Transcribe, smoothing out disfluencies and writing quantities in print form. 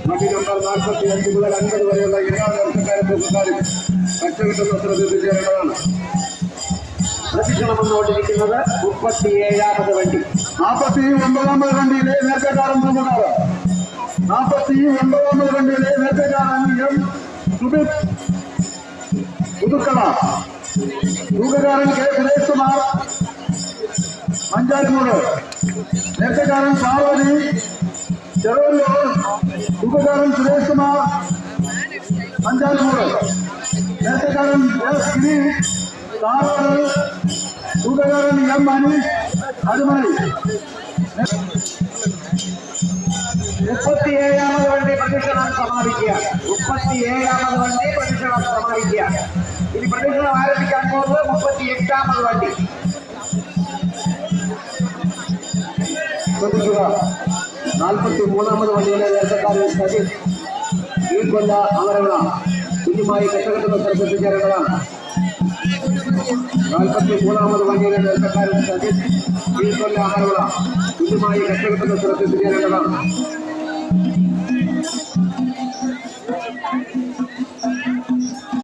വണ്ടി നമ്പർ 45 മുതൽ 50 വരെയുള്ള എല്ലാ വ്യവസായ പ്രമുഖരും കച്ചവടം ശ്രദ്ധിച്ചേരേണ്ടതാണ്. പ്രദക്ഷിണമെന്നുകൊണ്ടിരിക്കുന്നത് 37ാമത് വണ്ടി. 49ാമത് വണ്ടിയിലെ നേരത്തെക്കാരൻ പ്രമുഖർ 49ാമത് വണ്ടിയിലെ നേരത്തെക്കാരൻ എം സുബിത് പുതുക്കള, തൂക്കക്കാരൻ കെ സുരേഷ് കുമാർ മഞ്ചാരിമൂട്, നേരത്തെക്കാരൻ പാർവതി ചെറുവല്ലൂർ, തൂക്കക്കാരൻ സുരേഷ് കുമാർ മഞ്ചാരിമൂട്, നേരത്തെക്കാരൻ എസ് ഗിരി താറോട്, തൂക്കക്കാരൻ എം മനീഷ് അടിമണി. 37ാമത് വണ്ടി പ്രദക്ഷിണം സമാപിക്കുക. 37ാമത് വണ്ടി പ്രദക്ഷിണം സമാപിക്കുക. ഇനി പ്രദക്ഷിണം ആരംഭിക്കാൻ പോകുന്നത് 38ാമത് വണ്ടി. ശ്രദ്ധിക്കുക, 43ാമത് വണ്ടിയിലെ നേരത്തെക്കാരൻ സജിത് ഈ കൊല്ല അമരവിള കുഞ്ഞുമായി കെട്ടുകെട്ടുന്ന ശ്രദ്ധിച്ചേരേണ്ടതാണ്. 43ാമത് വണ്ടിയിലെ നേരത്തെക്കാരൻ സജിത് ഈ കൊല്ല അമരവിള കുഞ്ഞുമായി കെട്ടുകെട്ടുന്ന ശ്രദ്ധിച്ചേരേണ്ടതാണ്.